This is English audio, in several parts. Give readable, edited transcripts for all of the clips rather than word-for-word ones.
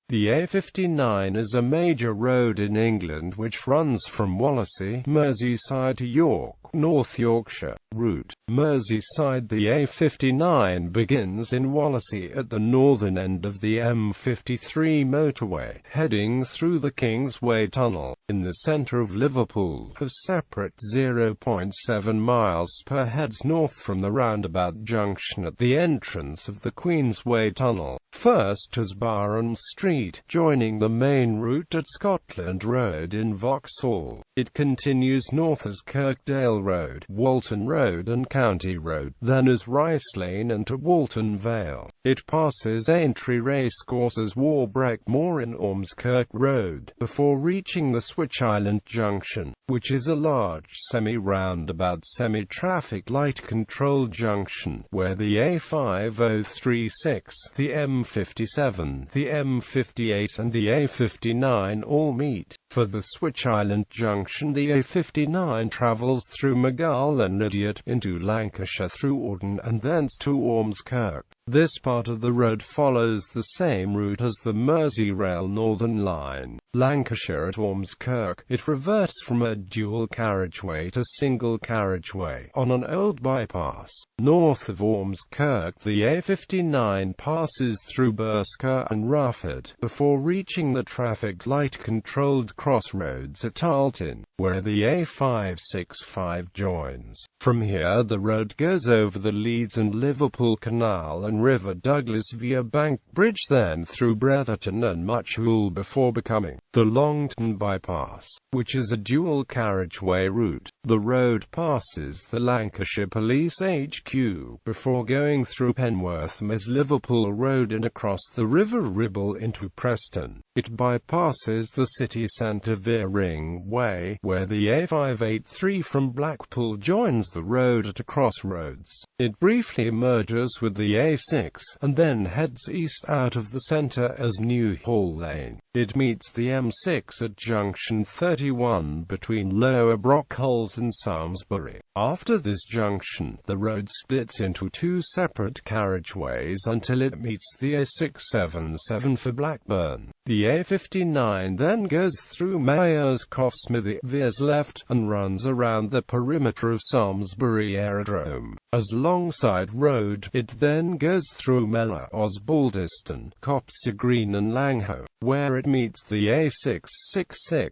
The A59 is a major road in England which runs from Wallasey, Merseyside to York, North Yorkshire. Route: Merseyside. The A59 begins in Wallasey at the northern end of the M53 motorway, heading through the Kingsway Tunnel, in the centre of Liverpool, of separate 0.7 miles per heads north from the roundabout junction at the entrance of the Queensway Tunnel. First as Barron Street, joining the main route at Scotland Road in Vauxhall. It continues north as Kirkdale Road, Walton Road and County Road, then as Rice Lane and to Walton Vale. It passes Aintree Racecourse as Warbreck Moor in Ormskirk Road, before reaching the Switch Island Junction, which is a large semi-roundabout semi-traffic light-controlled junction, where the A5036, the M57, the M58 and the A59 all meet. For the Switch Island Junction, the A59 travels through Maghull and Idiot, into Lancashire through Auden and thence to Ormskirk. This part of the road follows the same route as the Merseyrail Northern Line. Lancashire at Ormskirk, it reverts from a dual carriageway to single carriageway on an old bypass. North of Ormskirk, the A59 passes through Bursker and Rufford, before reaching the traffic light-controlled crossroads at Alton, where the A565 joins. From here the road goes over the Leeds and Liverpool Canal and River Douglas via Bank Bridge, then through Bretherton and Muchhool before becoming the Longton Bypass, which is a dual carriageway route. The road passes the Lancashire Police HQ, before going through Penworth as Liverpool Road and across the River Ribble into Preston. It bypasses the city centre via Ring Way, where the A583 from Blackpool joins the road at a crossroads. It briefly merges with the A6, and then heads east out of the centre as New Hall Lane. It meets the M6 at junction 31 between Lower Brockholes and Samlesbury. After this junction, the road splits into two separate carriageways until it meets the A677 for Blackburn. The A59 then goes through Mayors Smithy, veers left, and runs around the perimeter of Samlesbury Aerodrome. As Longside Road, it then goes through Mellor, Osbaldiston, Copse Green and Langho, where it meets the A666.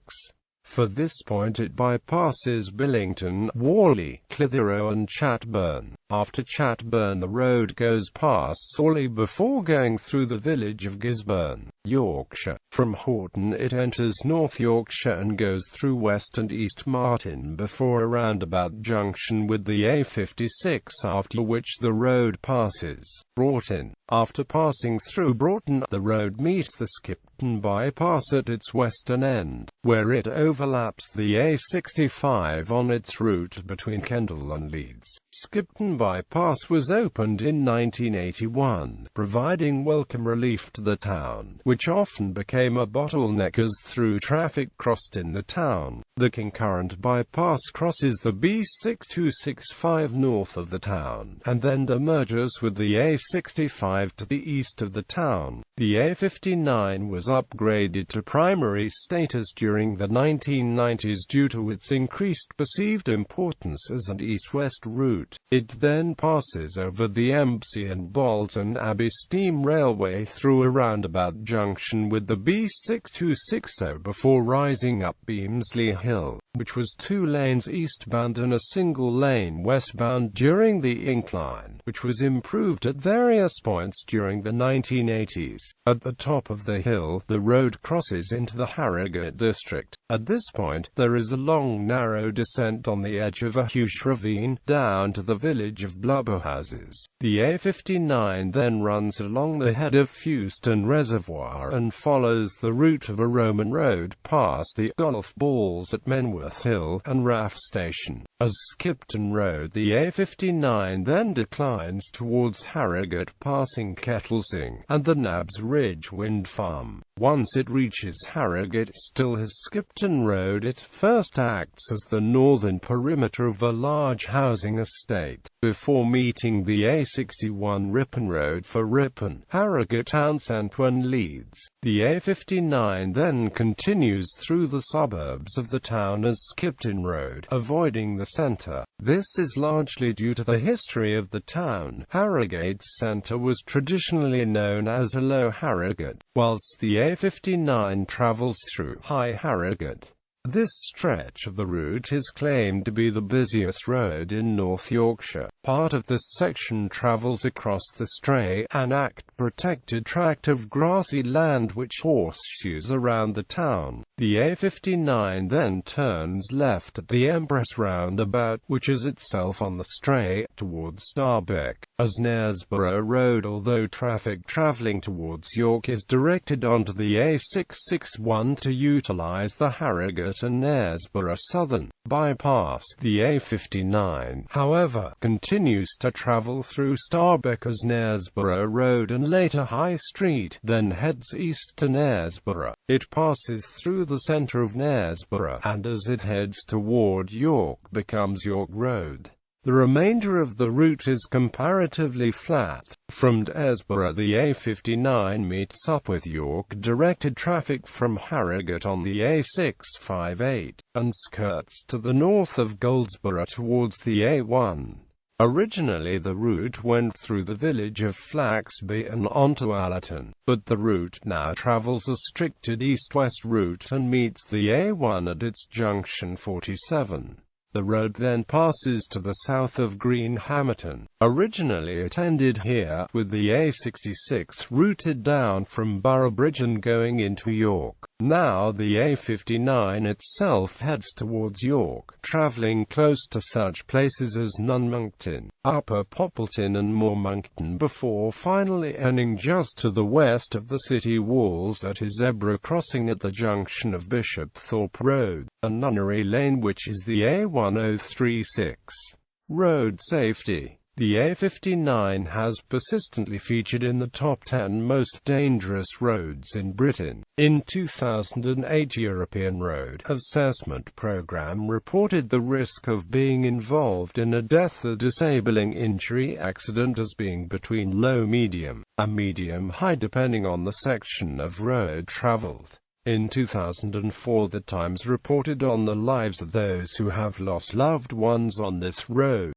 For this point it bypasses Billington, Whalley, Clitheroe and Chatburn. After Chatburn the road goes past Sawley before going through the village of Gisburn, Yorkshire. From Horton it enters North Yorkshire and goes through West and East Martin before a roundabout junction with the A56, after which the road passes Broughton. After passing through Broughton, the road meets the Skipton Bypass at its western end, where it overlaps the A65 on its route between Kendal and Leeds. Skipton Bypass was opened in 1981, providing welcome relief to the town, which often became a bottleneck as through traffic crossed in the town. The concurrent bypass crosses the B6265 north of the town, and then demerges with the A65 to the east of the town. The A59 was upgraded to primary status during the 1990s due to its increased perceived importance as an east-west route. It then passes over the Empsey and Bolton Abbey Steam Railway through a roundabout junction with the B6260 before rising up Beamsley Hill, which was 2 lanes eastbound and a single lane westbound during the incline, which was improved at various points during the 1980s. At the top of the hill, the road crosses into the Harrogate district. At this point, there is a long narrow descent on the edge of a huge ravine, down to the village of Blubberhouses. The A59 then runs along the head of Fewston Reservoir and follows the route of a Roman road past the golf balls at Menworth. Lambeth Hill and RAF Station. As Skipton Road, the A59 then declines towards Harrogate, passing Kettlesing and the Nabs Ridge Wind Farm. Once it reaches Harrogate, still as Skipton Road, it first acts as the northern perimeter of a large housing estate, before meeting the A61 Ripon Road for Ripon, Harrogate Town Centre and Leeds. The A59 then continues through the suburbs of the town as Skipton Road, avoiding the centre. This is largely due to the history of the town. Harrogate's centre was traditionally known as Low Harrogate, whilst the A59 travels through High Harrogate. This stretch of the route is claimed to be the busiest road in North Yorkshire. Part of this section travels across the Stray, an Act-protected tract of grassy land which horseshoes around the town. The A59 then turns left at the Empress roundabout, which is itself on the Stray, towards Starbeck, as Knaresborough Road, although traffic travelling towards York is directed onto the A661 to utilise the Harrogate and Knaresborough Southern bypass. The A59, however, continues to travel through Starbeck as Knaresborough Road and later High Street, then heads east to Knaresborough. It passes through the centre of Knaresborough, and as it heads toward York becomes York Road. The remainder of the route is comparatively flat. From Knaresborough, the A59 meets up with York-directed traffic from Harrogate on the A658, and skirts to the north of Goldsborough towards the A1. Originally the route went through the village of Flaxby and onto Allerton, but the route now travels a stricted east-west route and meets the A1 at its junction 47. The road then passes to the south of Greenhampton. Originally it ended here, with the A66 routed down from Boroughbridge and going into York. Now the A59 itself heads towards York, travelling close to such places as Nunmonkton, Upper Poppleton and Moormonkton before finally ending just to the west of the city walls at a zebra crossing at the junction of Bishopthorpe Road and Nunnery Lane, which is the A1036. Road safety. The A59 has persistently featured in the top 10 most dangerous roads in Britain. In 2008, European Road Assessment Programme reported the risk of being involved in a death or disabling injury accident as being between low-medium and medium-high depending on the section of road travelled. In 2004, The Times reported on the lives of those who have lost loved ones on this road.